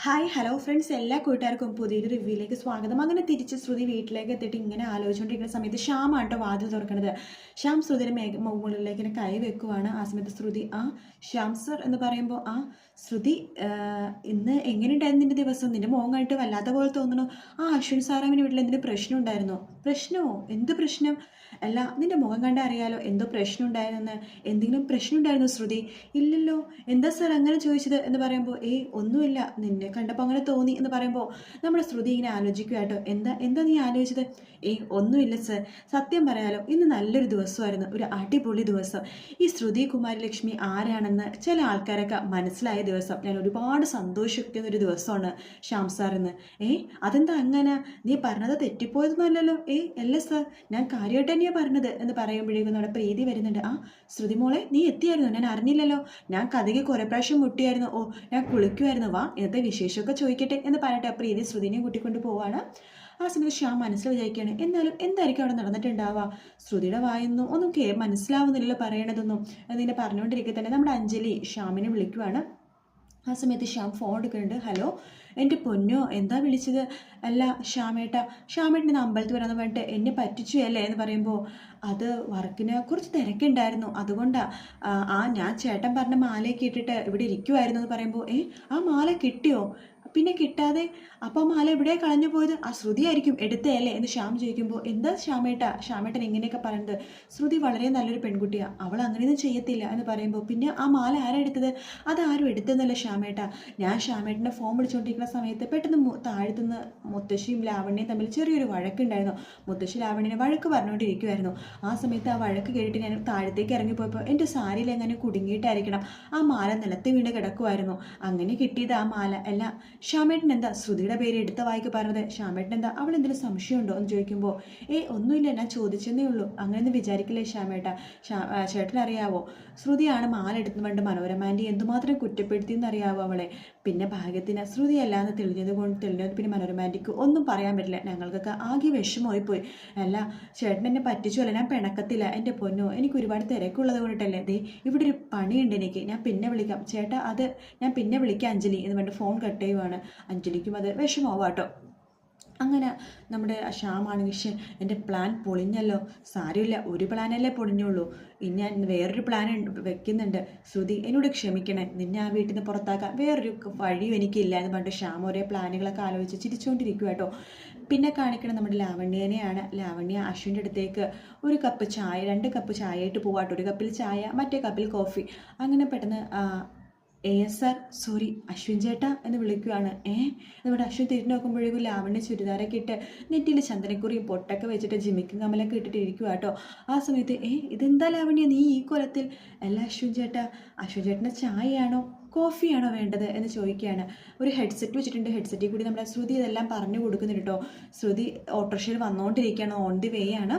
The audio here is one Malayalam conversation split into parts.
ഹായ് ഹലോ ഫ്രണ്ട്സ്, എല്ലാ കൂട്ടുകാർക്കും പുതിയൊരു റിവ്യൂയിലേക്ക് സ്വാഗതം. അങ്ങനെ തിരിച്ച് ശ്രുതി വീട്ടിലേക്ക് എത്തിയിട്ട് ഇങ്ങനെ ആലോചിച്ചുകൊണ്ടിരിക്കുന്ന സമയത്ത് ശ്യാമാട്ടോ വാതിൽ തുറക്കണത്. ശ്യാം ശ്രുതിയുടെ മുകളിലേക്ക് ഇങ്ങനെ കൈ വെക്കുവാണ്. ആ സമയത്ത് ശ്രുതി ശ്യാം സർ എന്ന് പറയുമ്പോൾ ശ്രുതി ഇന്ന് എങ്ങനെയുണ്ടായിരുന്നു നിന്റെ ദിവസം? നിന്റെ മുഖം കണ്ടിട്ട് വല്ലാത്ത പോലെ തോന്നുന്നു. അശ്വിൻ സാറാമിൻ്റെ വീട്ടിൽ എന്തെങ്കിലും പ്രശ്നം ഉണ്ടായിരുന്നോ? പ്രശ്നമോ? എന്ത് പ്രശ്നം? അല്ല, നിന്റെ മുഖം കണ്ടാൽ അറിയാലോ എന്തോ പ്രശ്നം ഉണ്ടായിരുന്നെന്ന്. എന്തെങ്കിലും പ്രശ്നം ഉണ്ടായിരുന്നു ശ്രുതി? ഇല്ലല്ലോ. എന്താ സാർ അങ്ങനെ ചോദിച്ചത് എന്ന് പറയുമ്പോൾ ഒന്നുമില്ല, നിന്നെ കണ്ടപ്പോൾ അങ്ങനെ തോന്നി എന്ന് പറയുമ്പോൾ നമ്മുടെ ശ്രുതി ഇങ്ങനെ ആലോചിക്കുക കേട്ടോ. എന്താ എന്താ നീ ആലോചിച്ചത്? ഒന്നുമില്ല സർ, സത്യം പറയാലോ ഇന്ന് നല്ലൊരു ദിവസമായിരുന്നു, ഒരു അടിപൊളി ദിവസം. ഈ ശ്രുതി കുമാരലക്ഷ്മി ആരാണെന്ന് ചില ആൾക്കാരൊക്കെ മനസ്സിലായ ദിവസം. ഞാൻ ഒരുപാട് സന്തോഷിക്കുന്ന ഒരു ദിവസമാണ് ശ്യാം സാർ ഇന്ന്. അതെന്താ അങ്ങനെ? നീ പറഞ്ഞത് തെറ്റിപ്പോയതൊന്നുമല്ലല്ലോ? അല്ല സാർ, ഞാൻ കാര്യമായിട്ട് തന്നെയാണ് പറഞ്ഞത് എന്ന് പറയുമ്പോഴേക്കും നമ്മുടെ പ്രീതി വരുന്നുണ്ട്. ശ്രുതി മോളെ, നീ എത്തിയായിരുന്നു? ഞാൻ അറിഞ്ഞില്ലല്ലോ. ഞാൻ കഥയ്ക്ക് കുറേ പ്രാവശ്യം മുട്ടിയായിരുന്നു. ഞാൻ കുളിക്കുമായിരുന്നു. വാ, ഇന്നത്തെ വിശേഷമൊക്കെ ചോദിക്കട്ടെ എന്ന് പറഞ്ഞിട്ട് പ്രീതി ശ്രുതിനെയും കൂട്ടിക്കൊണ്ട് പോവാണ്. ആ സമയത്ത് ശ്യാം മനസ്സിൽ വിചാരിക്കുകയാണ്, എന്നാലും എന്തായിരിക്കും അവിടെ നടന്നിട്ടുണ്ടാവുക? ശ്രുതിയുടെ വായൊന്നും ഒന്നും മനസ്സിലാവുന്നില്ലല്ലോ പറയണതൊന്നും എന്നിങ്ങനെ പറഞ്ഞുകൊണ്ടിരിക്കെ തന്നെ നമ്മുടെ അഞ്ജലി ശ്യാമിനെ വിളിക്കുവാണ്. ആ സമയത്ത് ശ്യാം ഫോൺ എടുക്കുന്നുണ്ട്. ഹലോ എൻ്റെ പൊന്നോ, എന്താ വിളിച്ചത്? അല്ല ശ്യാമേട്ടൻ്റെ അമ്പലത്തിൽ വരാമെന്ന് പറഞ്ഞിട്ട് എന്നെ പറ്റിച്ചു അല്ലേ എന്ന് പറയുമ്പോൾ അത് വർക്കിന് കുറച്ച് തിരക്കുണ്ടായിരുന്നു, അതുകൊണ്ടാണ്. ഞാൻ ചേട്ടൻ പറഞ്ഞ മാലയൊക്കെ ഇട്ടിട്ട് ഇവിടെ ഇരിക്കുമായിരുന്നു എന്ന് പറയുമ്പോൾ ആ മാല കിട്ടിയോ? പിന്നെ കിട്ടാതെ അപ്പം മാല എവിടെ കളഞ്ഞു പോയത്? ശ്രുതി ആയിരിക്കും എടുത്തതല്ലേ എന്ന് ശ്യാം ചോദിക്കുമ്പോൾ എന്താ ശ്യാമേട്ടൻ ഇങ്ങനെയൊക്കെ പറയുന്നത്? ശ്രുതി വളരെ നല്ലൊരു പെൺകുട്ടിയാണ്, അവൾ അങ്ങനെയൊന്നും ചെയ്യത്തില്ല എന്ന് പറയുമ്പോൾ പിന്നെ ആ മാല ആരാ എടുത്തത്? അതാരും എടുത്തെന്നല്ല ഞാൻ ശ്യാമേട്ടൻ്റെ ഫോൺ വിളിച്ചുകൊണ്ടിരിക്കുന്ന സമയത്ത് പെട്ടെന്ന് താഴത്തുനിന്ന് മുത്തശ്ശിയും ലാവണ്യയും തമ്മിൽ ചെറിയൊരു വഴക്കുണ്ടായിരുന്നു. മുത്തശ്ശി ലാവണ്യനെ വഴക്ക് പറഞ്ഞുകൊണ്ടിരിക്കുമായിരുന്നു. ആ സമയത്ത് ആ വഴക്ക് കേട്ടിട്ട് ഞാൻ താഴത്തേക്ക് ഇറങ്ങിപ്പോയപ്പോൾ എൻ്റെ സാരിയിൽ എങ്ങനെ കുടുങ്ങിയിട്ടായിരിക്കണം ആ മാല നിലത്ത് വീണ് കിടക്കുമായിരുന്നു. അങ്ങനെ കിട്ടിയത് ആ മാല. അല്ല ശ്യാമേട്ടൻ എന്താ ശ്രുതിയുടെ പേര് എടുത്ത വായിക്ക് പറഞ്ഞത്? ശ്യാമേട്ടൻ എന്താ അവൾ എന്തെങ്കിലും സംശയമുണ്ടോ എന്ന് ചോദിക്കുമ്പോൾ ഒന്നുമില്ല, ഞാൻ ചോദിച്ചെന്നേ ഉള്ളൂ, അങ്ങനെയൊന്നും വിചാരിക്കില്ലേ ശ്യാമേട്ട. ചേട്ടൻ അറിയാവോ, ശ്രുതിയാണ് മാല എടുത്തു കൊണ്ട് മനോരമാൻ്റെ എന്തുമാത്രം കുറ്റപ്പെടുത്തിയെന്ന് അറിയാവോ അവളെ? പിന്നെ ഭാഗ്യത്തിന് ശ്രുതി അല്ലാന്ന് തെളിഞ്ഞത് പിന്നെ മനോരമാൻ്റിക്ക് ഒന്നും പറയാൻ പറ്റില്ല. ഞങ്ങൾക്കൊക്കെ ആകെ വിഷമമായിപ്പോയി. അല്ല, ചേട്ടൻ എന്നെ പറ്റിച്ചു അല്ല, ഞാൻ പിണക്കത്തില്ല എൻ്റെ പൊന്നോ, എനിക്ക് ഒരുപാട് തിരക്കുള്ളത് കൊണ്ടിട്ടല്ലേ. ഇവിടെ ഒരു പണിയുണ്ട് എനിക്ക്, ഞാൻ പിന്നെ വിളിക്കാം ചേട്ടാ. ഞാൻ പിന്നെ വിളിക്കാം അഞ്ജലി എന്ന് പറഞ്ഞിട്ട് ഫോൺ കട്ട് ചെയ്യുവാണ്. അഞ്ജലിക്കും അത് വിഷമാവാട്ടോ. അങ്ങനെ നമ്മുടെ ശ്യാമാണെങ്കിൽ എൻ്റെ പ്ലാൻ പൊളിഞ്ഞല്ലോ. സാരമില്ല, ഒരു പ്ലാനല്ലേ പൊളിഞ്ഞുള്ളൂ, ഇനി ഞാൻ വേറൊരു പ്ലാൻ വെക്കുന്നുണ്ട്. ശ്രുതി, എന്നോട് ക്ഷമിക്കണേ, നിന്നെ ആ വീട്ടിൽ നിന്ന് പുറത്താക്കാൻ വേറൊരു വഴിയും എനിക്കില്ല എന്ന് പറഞ്ഞിട്ട് ശ്യാം ഒരേ പ്ലാനുകളൊക്കെ ആലോചിച്ച് ചിരിച്ചുകൊണ്ടിരിക്കുക കേട്ടോ. പിന്നെ കാണിക്കണം നമ്മുടെ ലാവണ്യനെയാണ്. ലാവണ്യ അശ്വിൻ്റെ അടുത്തേക്ക് ഒരു കപ്പ് ചായ, 2 കപ്പ് ചായ ആയിട്ട് പോവാട്ടോ. ഒരു കപ്പിൽ ചായ, മറ്റേ കപ്പിൽ കോഫി. അങ്ങനെ പെട്ടെന്ന് സർ, സോറി അശ്വിൻ ചേട്ടാ എന്ന് വിളിക്കുകയാണ്. നമ്മുടെ അശ്വിൻ തിരിഞ്ഞു നോക്കുമ്പോഴേക്കും ലാവണ്യ ചുരിദാരൊക്കെ ഇട്ട് നെറ്റിയിൽ ചന്ദനക്കുറിയും പൊട്ടൊക്കെ വെച്ചിട്ട് ജിമിക്കും കമലൊക്കെ ഇട്ടിട്ട് ഇരിക്കുക കേട്ടോ. ആ സമയത്ത് ഇതെന്താ ലാവണ്യ നീ ഈ കോലത്തിൽ? അല്ല അശ്വിൻ ചേട്ടൻ്റെ ചായയാണോ കോഫിയാണോ വേണ്ടത് എന്ന് ചോദിക്കുകയാണ്. ഒരു ഹെഡ്സെറ്റ് വെച്ചിട്ടുണ്ട്, ഹെഡ്സെറ്റിൽ കൂടി നമ്മുടെ ശ്രുതി ഇതെല്ലാം പറഞ്ഞു കൊടുക്കുന്നുണ്ട് കേട്ടോ. ശ്രുതി ഓട്ടോറിക്ഷയിൽ വന്നുകൊണ്ടിരിക്കുകയാണ്, ഓൺ ദി വേ ആണ്.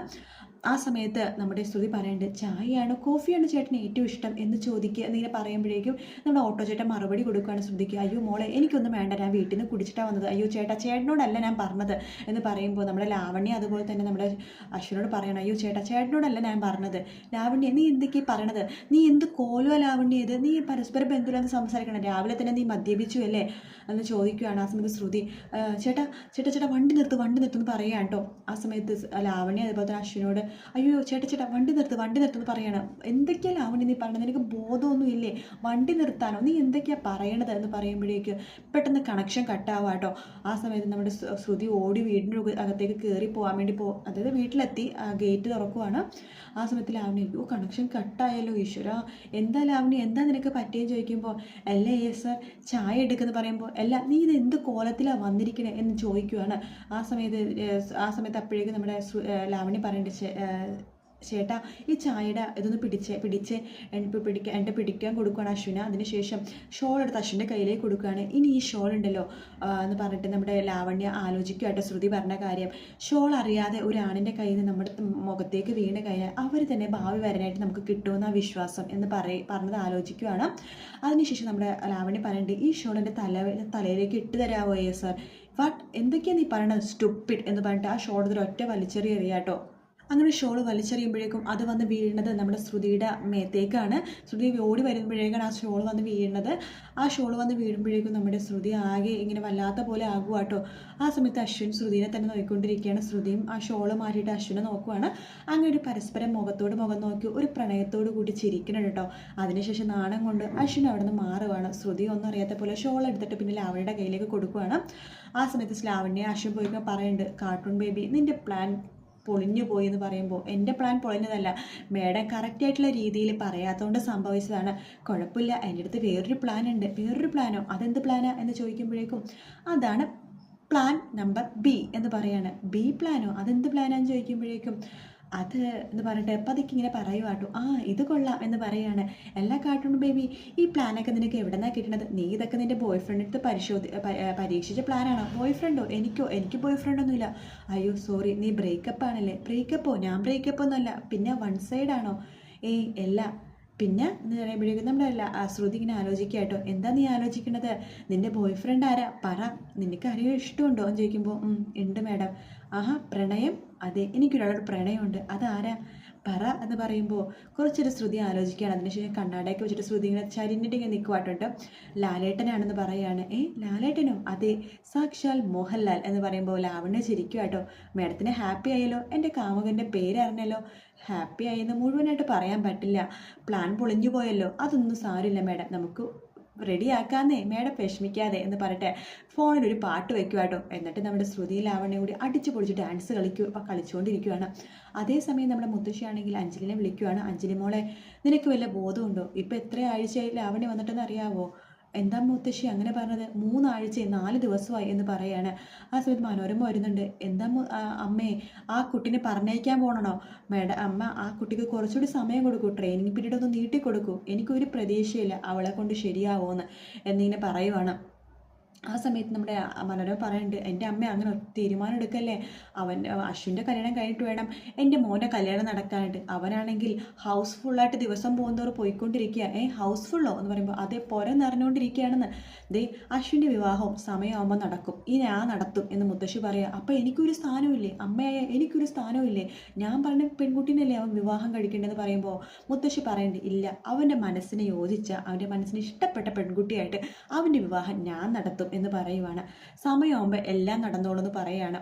ആ സമയത്ത് നമ്മുടെ ശ്രുതി പറയുന്നുണ്ട്, ചായയാണോ കോഫിയാണോ ചേട്ടന് ഏറ്റവും ഇഷ്ടം എന്ന് ചോദിക്കുക എന്നിങ്ങനെ പറയുമ്പോഴേക്കും നമ്മുടെ ഓട്ടോ ചേട്ടൻ മറുപടി കൊടുക്കുകയാണ് ശ്രുതിക്ക്. അയ്യോ മോളെ, എനിക്കൊന്നും വേണ്ട, ഞാൻ വീട്ടിൽ നിന്ന് കുടിച്ചിട്ടാണ് വന്നത്. അയ്യോ ചേട്ടനോടല്ല ഞാൻ പറഞ്ഞത് എന്ന് പറയുമ്പോൾ നമ്മുടെ ലാവണ്യ അതുപോലെ തന്നെ നമ്മുടെ അശ്വിനോട് പറയണം, അയ്യോ ചേട്ടനോടല്ല ഞാൻ പറഞ്ഞത്. ലാവണ്യ, നീ എന്തൊക്കെയാണ് പറയണത്? നീ എന്ത് കോലുവാ ലാവണ്യ ഇത്? നീ പരസ്പരം ബന്ധുവിലെന്ന് സംസാരിക്കണം, രാവിലെ തന്നെ നീ മദ്യപിച്ചു അല്ലേ എന്ന് ചോദിക്കുകയാണ്. ആ സമയത്ത് ശ്രുതി, ചേട്ടാ വണ്ടി നിർത്തുമെന്ന് പറയാം കേട്ടോ. ആ സമയത്ത് ലാവണ്യ അതുപോലെ തന്നെ അശ്വിനോട്, അയ്യോ ചേട്ടാ വണ്ടി നിർത്തുമെന്ന് പറയണം. എന്തൊക്കെയാണ് ലാവണ്യ നീ പറയണത്? നിനക്ക് ബോധമൊന്നും ഇല്ലേ? വണ്ടി നിർത്താനോ? നീ എന്തൊക്കെയാണ് പറയണത് എന്ന് പറയുമ്പോഴേക്ക് പെട്ടെന്ന് കണക്ഷൻ കട്ടാവുക കേട്ടോ. ആ സമയത്ത് നമ്മുടെ ശ്രുതി ഓടി വീടിൻ്റെ അകത്തേക്ക് കയറി പോകാൻ വേണ്ടി അതായത് വീട്ടിലെത്തി ഗേറ്റ് തുറക്കുവാണ്. ആ സമയത്ത് ലാവണ്യ, അയ്യോ കണക്ഷൻ കട്ടായല്ലോ ഈശ്വര, എന്താ ലാവണ്യ, എന്താ നിനക്ക് പറ്റിയെന്ന് ചോദിക്കുമ്പോൾ, അല്ലേ സർ ചായ എടുക്കുമെന്ന് പറയുമ്പോൾ, അല്ല നീ ഇത് എന്ത് കോലത്തിലാണ് വന്നിരിക്കണേ എന്ന് ചോദിക്കുവാണ്. ആ സമയത്ത് അപ്പോഴേക്കും നമ്മുടെ ലാവണ്യ പറയേണ്ടത്, ചേട്ടാ ഈ ചായയുടെ ഇതൊന്ന് പിടിച്ച് എൻ്റെ പിടിക്കാൻ കൊടുക്കുകയാണ് അശ്വിന. അതിനുശേഷം ഷോൾ എടുത്ത് അശ്വിൻ്റെ കയ്യിലേക്ക് കൊടുക്കുകയാണ്. ഇനി ഈ ഷോൾ ഉണ്ടല്ലോ എന്ന് പറഞ്ഞിട്ട് നമ്മുടെ ലാവണ്യ ആലോചിക്കുകയായിട്ട് ശ്രുതി പറഞ്ഞ കാര്യം, ഷോൾ അറിയാതെ ഒരു ആണിൻ്റെ കയ്യിൽ നിന്ന് നമ്മുടെ മുഖത്തേക്ക് വീണ് കഴിഞ്ഞാൽ അവർ തന്നെ ഭാവി വരാനായിട്ട് നമുക്ക് കിട്ടുമെന്ന വിശ്വാസം എന്ന് പറഞ്ഞത് ആലോചിക്കുകയാണ്. അതിനുശേഷം നമ്മുടെ ലാവണ്യ പറയുന്നുണ്ട്, ഈ ഷോൾ എൻ്റെ തലയിലേക്ക് ഇട്ട് തരാമോ സർ? എന്തൊക്കെയാണ് നീ പറയണത് സ്റ്റുപ്പിഡ് എന്ന് പറഞ്ഞിട്ട് ആ ഷോൾ ഒറ്റ വലിച്ചെറിയാട്ടോ. അങ്ങനെ ഷോൾ വലിച്ചെറിയുമ്പോഴേക്കും അത് വന്ന് വീഴുന്നത് നമ്മുടെ ശ്രുതിയുടെ മേത്തേക്കാണ്. ശ്രുതി ഓടി വരുമ്പോഴേക്കാണ് ആ ഷോൾ വന്ന് വീഴുന്നത്. ആ ഷോൾ വന്ന് വീഴുമ്പോഴേക്കും നമ്മുടെ ശ്രുതി ആകെ ഇങ്ങനെ വല്ലാത്ത പോലെ ആകുക കേട്ടോ. ആ സമയത്ത് അശ്വിൻ ശ്രുതിനെ തന്നെ നോക്കിക്കൊണ്ടിരിക്കുകയാണ്. ശ്രുതിയും ആ ഷോൾ മാറ്റിയിട്ട് അശ്വിനെ നോക്കുവാണ്. അങ്ങനെ ഒരു പരസ്പരം മുഖത്തോട് മുഖം നോക്കി ഒരു പ്രണയത്തോട് കൂടി ചിരിക്കണം കേട്ടോ. അതിനുശേഷം നാണം കൊണ്ട് അശ്വിൻ അവിടെ നിന്ന് മാറുവാണ്. ശ്രുതി ഒന്നും അറിയാത്ത പോലെ ഷോൾ എടുത്തിട്ട് പിന്നെ ലാവണ്യയുടെ കയ്യിലേക്ക് കൊടുക്കുവാണ്. ആ സമയത്ത് ലാവണ്യ അശ്വിൻ പോയി പറയുന്നുണ്ട്, കാർട്ടൂൺ ബേബി നിന്റെ പ്ലാൻ പൊളിഞ്ഞു പോയി എന്ന് പറയുമ്പോൾ എൻ്റെ പ്ലാൻ പൊളിഞ്ഞതല്ല, മേഡം കറക്റ്റായിട്ടുള്ള രീതിയിൽ പറയാത്തതുകൊണ്ട് സംഭവിച്ചതാണ്. കുഴപ്പമില്ല, എൻ്റെ അടുത്ത് വേറൊരു പ്ലാൻ ഉണ്ട്. വേറൊരു പ്ലാനോ? അതെന്ത് പ്ലാനാ എന്ന് ചോദിക്കുമ്പോഴേക്കും അതാണ് പ്ലാൻ നമ്പർ ബി എന്ന് പറയാണ്. ബി പ്ലാനോ? അതെന്ത് പ്ലാനാന്ന് ചോദിക്കുമ്പോഴേക്കും അത് എന്ന് പറഞ്ഞിട്ട് പതുക്കെ ഇങ്ങനെ പറയുവാട്ടോ. ഇത് കൊള്ളാം എന്ന് പറയാണ്. എല്ലാ കാർട്ടൂൺ ബേബി, ഈ പ്ലാനൊക്കെ നിനക്ക് എവിടെ നിന്നാണ് കിട്ടുന്നത്? നീ ഇതൊക്കെ നിൻ്റെ ബോയ് ഫ്രണ്ടിൻ്റെ പരീക്ഷിച്ച പ്ലാനാണോ? ബോയ് ഫ്രണ്ടോ? എനിക്ക് ബോയ് ഫ്രണ്ടൊന്നുമില്ല. അയ്യോ സോറി, നീ ബ്രേക്കപ്പ് ആണല്ലേ? ബ്രേക്കപ്പോ? ഞാൻ ബ്രേക്കപ്പ് ഒന്നുമല്ല. പിന്നെ വൺ സൈഡാണോ? അല്ല. പിന്നെ എന്ന് പറയുമ്പോഴേക്കും നമ്മുടെ ശ്രുതി ഇങ്ങനെ ആലോചിക്കുക കേട്ടോ. എന്താ നീ ആലോചിക്കുന്നത്? നിൻ്റെ ബോയ് ഫ്രണ്ട് ആരാ? പറ, നിനക്ക് ആരെയും ഇഷ്ടമുണ്ടോ എന്ന് ചോദിക്കുമ്പോൾ ഉണ്ട് മാഡം. പ്രണയം? അതെ, എനിക്കൊരാളോട് പ്രണയമുണ്ട്. അതാരാ? പറ എന്ന് പറയുമ്പോൾ കുറച്ചൊരു ശ്രുതി ആലോചിക്കുകയാണ്. അതിനുശേഷം കണ്ണാടയൊക്കെ വെച്ചിട്ട് ശ്രുതി ഇങ്ങനെ ചരിഞ്ഞിട്ട് ഇങ്ങനെ നിൽക്കുവാട്ടോ. ലാലേട്ടനാണെന്ന് പറയാണ്. ലാലേട്ടനോ? അതെ, സാക്ഷാൽ മോഹൻലാൽ എന്ന് പറയുമ്പോൾ ലാവണ്യ ചിരിക്കുക കേട്ടോ. മാഡത്തിന് ഹാപ്പി ആയല്ലോ. എൻ്റെ കാമുകൻ്റെ പേരറിഞ്ഞല്ലോ. ഹാപ്പി ആയെന്ന് മുഴുവനായിട്ട് പറയാൻ പറ്റില്ല. പ്ലാൻ പൊളിഞ്ഞു പോയല്ലോ. അതൊന്നും സാരമില്ല മാഡം, നമുക്ക് റെഡിയാക്കാന്നേ, മേഡം വിഷമിക്കാതെ എന്ന് പറഞ്ഞിട്ട് ഫോണിലൊരു പാട്ട് വെക്കുക കേട്ടോ. എന്നിട്ട് നമ്മുടെ ശ്രുതി ലാവണ്യം കൂടി അടിച്ചു പൊളിച്ച് ഡാൻസ് കളിച്ചുകൊണ്ടിരിക്കുകയാണ്. അതേസമയം നമ്മുടെ മുത്തശ്ശിയാണെങ്കിൽ അഞ്ജലിനെ വിളിക്കുകയാണ്. അഞ്ജലി മോളെ, നിനക്ക് വല്ല ബോധമുണ്ടോ? ഇപ്പം എത്ര ആഴ്ചയായി ലാവണ്യം വന്നിട്ടെന്ന് അറിയാവോ? എന്താ മുത്തശ്ശി അങ്ങനെ പറഞ്ഞത്? 3 ആഴ്ച 4 ദിവസമായി എന്ന് പറയാണ്. ആ സമയത്ത് മനോരമ വരുന്നുണ്ട്. എന്താ അമ്മേ, ആ കുട്ടീനെ പറഞ്ഞയക്കാൻ പോകണോ? മേഡം, അമ്മ ആ കുട്ടിക്ക് കുറച്ചുകൂടി സമയം കൊടുക്കൂ, ട്രെയിനിങ് പീരീഡ് ഒന്ന് നീട്ടി കൊടുക്കൂ. എനിക്കൊരു പ്രതീക്ഷയില്ല അവളെ കൊണ്ട് ശരിയാവുമെന്ന് എന്നിങ്ങനെ പറയുവാണ്. ആ സമയത്ത് നമ്മുടെ മനോരമ പറയുന്നുണ്ട്, എൻ്റെ അമ്മ അങ്ങനെ തീരുമാനം എടുക്കല്ലേ. അശ്വിൻ്റെ കല്യാണം കഴിഞ്ഞിട്ട് വേണം എൻ്റെ മോൻ്റെ കല്യാണം നടക്കാനായിട്ട്. അവനാണെങ്കിൽ ഹൗസ്ഫുള്ളായിട്ട് ദിവസം പോകുന്നവർ പോയിക്കൊണ്ടിരിക്കുക. ഹൗസ്ഫുള്ളോ എന്ന് പറയുമ്പോൾ അതേ പുര നിറഞ്ഞുകൊണ്ടിരിക്കുകയാണെന്ന്. അശ്വിൻ്റെ വിവാഹവും സമയമാകുമ്പോൾ നടക്കും, ഞാൻ നടത്തും എന്ന് മുത്തശ്ശി പറയുക. അപ്പോൾ എനിക്കൊരു സ്ഥാനമില്ലേ? അമ്മയായ എനിക്കൊരു സ്ഥാനമില്ലേ? ഞാൻ പറഞ്ഞ പെൺകുട്ടീനല്ലേ അവൻ വിവാഹം കഴിക്കേണ്ടതെന്ന് പറയുമ്പോൾ മുത്തശ്ശി പറയുന്നുണ്ട്, ഇല്ല, അവൻ്റെ മനസ്സിന് യോജിച്ച, അവൻ്റെ മനസ്സിന് ഇഷ്ടപ്പെട്ട പെൺകുട്ടിയായിട്ട് അവൻ്റെ വിവാഹം ഞാൻ നടത്തും എന്ന് പറയുവാണ്. സമയമാകുമ്പോൾ എല്ലാം നടന്നോളൂ പറയുകയാണ്.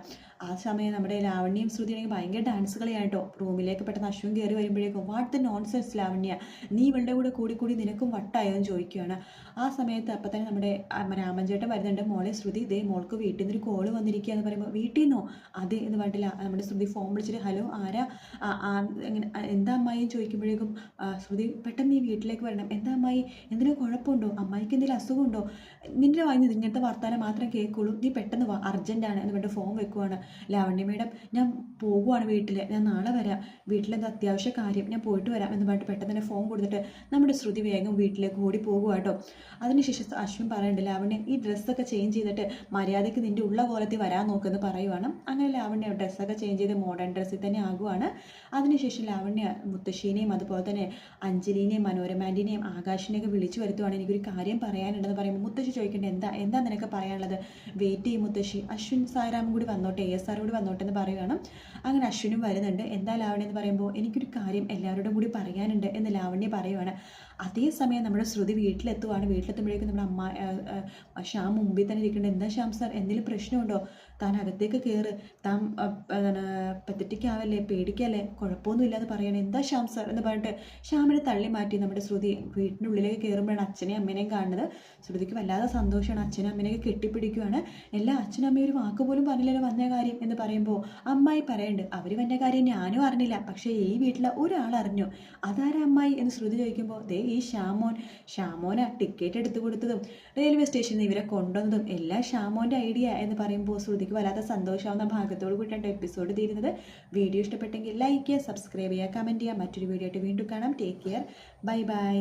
ആ സമയം നമ്മുടെ ലാവണ്യയും ശ്രുതിയാണെങ്കിൽ ഭയങ്കര ഡാൻസ് കളിയായിട്ടോ. റൂമിലേക്ക് പെട്ടെന്ന് അശ്വിൻ കയറി വരുമ്പോഴേക്കും വാട്ട് ദ നോൺസെൻസ് ലാവണ്യ, നീ ഇവളുടെ കൂടെ കൂടി നിനക്കും വട്ടായോ എന്ന് ചോദിക്കുകയാണ്. ആ സമയത്ത് അപ്പം തന്നെ നമ്മുടെ രാമൻചേട്ടൻ വരുന്നുണ്ട്. മോളെ ശ്രുതി, മോൾക്ക് വീട്ടിൽ നിന്നൊരു കോള് വന്നിരിക്കുക എന്ന് പറയുമ്പോൾ വീട്ടിൽ നിന്നോ? അതെ എന്ന് പറഞ്ഞിട്ടില്ല. നമ്മുടെ ശ്രുതി ഫോൺ വിളിച്ചിട്ട് ഹലോ ആരാ, എങ്ങനെ എന്താ അമ്മായി ചോദിക്കുമ്പോഴേക്കും ശ്രുതി പെട്ടെന്ന് നീ വീട്ടിലേക്ക് വരണം. എന്താ അമ്മായി, എന്തിനും കുഴപ്പമുണ്ടോ? അമ്മായിക്ക് എന്തെങ്കിലും അസുഖമുണ്ടോ? നിൻ്റെ വായിന്ന് ഇങ്ങനത്തെ വർത്താനം മാത്രം കേൾക്കുള്ളൂ, നീ പെട്ടെന്ന് വാ, അർജൻറ്റാണ് എന്ന് പറഞ്ഞിട്ട് ഫോൺ വെക്കുവാണ്. ലാവണ്യ മേഡം, ഞാൻ പോകുവാണ് വീട്ടിൽ, ഞാൻ നാളെ വരാം, വീട്ടിലെന്താ അത്യാവശ്യ കാര്യം, ഞാൻ പോയിട്ട് വരാം എന്ന് പറഞ്ഞിട്ട് പെട്ടെന്ന് തന്നെ ഫോൺ കൊടുത്തിട്ട് നമ്മുടെ ശ്രുതി വേഗം വീട്ടിലേക്ക് ഓടി പോകുക കേട്ടോ. അതിനുശേഷം അശ്വിൻ പറയുന്നുണ്ട്, ലാവണ്യ ഈ ഡ്രസ്സൊക്കെ ചേഞ്ച് ചെയ്തിട്ട് മര്യാദയ്ക്ക് നിൻ്റെ ഉള്ള കോലത്തിൽ വരാൻ നോക്കുമെന്ന് പറയുവാണ്. അങ്ങനെ ലാവണ്യ ഡ്രസ്സൊക്കെ ചേഞ്ച് ചെയ്ത് മോഡേൺ ഡ്രസ്സിൽ തന്നെ ആകുവാണ്. അതിനുശേഷം ലാവണ്യ മുത്തശ്ശീനെയും അതുപോലെ തന്നെ അഞ്ജലിനെയും മനോരമാൻ്റിനെയും ആകാശിനെയൊക്കെ വിളിച്ചു വരുത്തുവാണ്. എനിക്കൊരു കാര്യം പറയാനുണ്ടെന്ന് പറയുമ്പോൾ മുത്തശ്ശി ചോദിക്കേണ്ടത് എന്താ നിനക്ക് പറയാനുള്ളത്? വെയിറ്റ് ചെയ്യും മുത്തശ്ശി, അശ്വിൻ സായിറാമും കൂടി വന്നോട്ടെ, ASR കൂടി വന്നോട്ടെ എന്ന് പറയുകയാണ്. അങ്ങനെ അശ്വിനും വരുന്നുണ്ട്. എന്താ ലാവണ്യ എന്ന് പറയുമ്പോൾ എനിക്കൊരു കാര്യം എല്ലാവരോടും കൂടി പറയാനുണ്ട് എന്ന് ലാവണ്യ പറയുവാണ്. അതേസമയം നമ്മുടെ ശ്രുതി വീട്ടിലെത്തുവാണ്. വീട്ടിലെത്തുമ്പോഴേക്കും നമ്മുടെ ശ്യാം മുമ്പിൽ തന്നെ ഇരിക്കുന്നുണ്ട്. എന്താ ശ്യാം സാർ, എന്തെങ്കിലും പ്രശ്നമുണ്ടോ? താൻ അകത്തേക്ക് കയറ്, താൻ പത്തറ്റിക് ആവല്ലേ, പേടിക്കല്ലേ, കുഴപ്പമൊന്നുമില്ല എന്ന് പറയണേ. എന്താ ശ്യാം സാർ എന്ന് പറഞ്ഞിട്ട് ശ്യാമിനെ തള്ളി മാറ്റി നമ്മുടെ ശ്രുതി വീട്ടിനുള്ളിലേക്ക് കയറുമ്പോഴാണ് അച്ഛനെയും അമ്മേനെയും കാണുന്നത്. ശ്രുതിക്ക് വല്ലാതെ സന്തോഷമാണ്. അച്ഛനും അമ്മേനെയൊക്കെ കെട്ടിപ്പിടിക്കുകയാണ്. എല്ലാ അച്ഛനും അമ്മയും ഒരു വാക്ക് പോലും പറഞ്ഞില്ലല്ലോ വന്ന കാര്യം എന്ന് പറയുമ്പോൾ അമ്മായി പറയുന്നുണ്ട്, അവർ വന്ന കാര്യം ഞാനും അറിഞ്ഞില്ല, പക്ഷേ ഈ വീട്ടിലെ ഒരാൾ അറിഞ്ഞു. അതാരാ അമ്മായി എന്ന് ശ്രുതി ചോദിക്കുമ്പോൾ ഈ ഷാമോനാ ടിക്കറ്റ് എടുത്തു കൊടുത്തതും റെയിൽവേ സ്റ്റേഷനിൽ ഇവരെ കൊണ്ടുവന്നതും എല്ലാം ഷാമോൻ്റെ ഐഡിയ എന്ന് പറയുമ്പോൾ ശ്രുതിക്ക് വല്ലാത്ത സന്തോഷമാവുന്ന ഭാഗത്തോട് കൂടിയാണ് എപ്പിസോഡ് തീരുന്നത്. വീഡിയോ ഇഷ്ടപ്പെട്ടെങ്കിൽ ലൈക്ക് ചെയ്യുക, സബ്സ്ക്രൈബ് ചെയ്യുക, കമൻറ്റ് ചെയ്യുക. മറ്റൊരു വീഡിയോ ആയിട്ട് വീണ്ടും കാണാം. Take care, bye bye.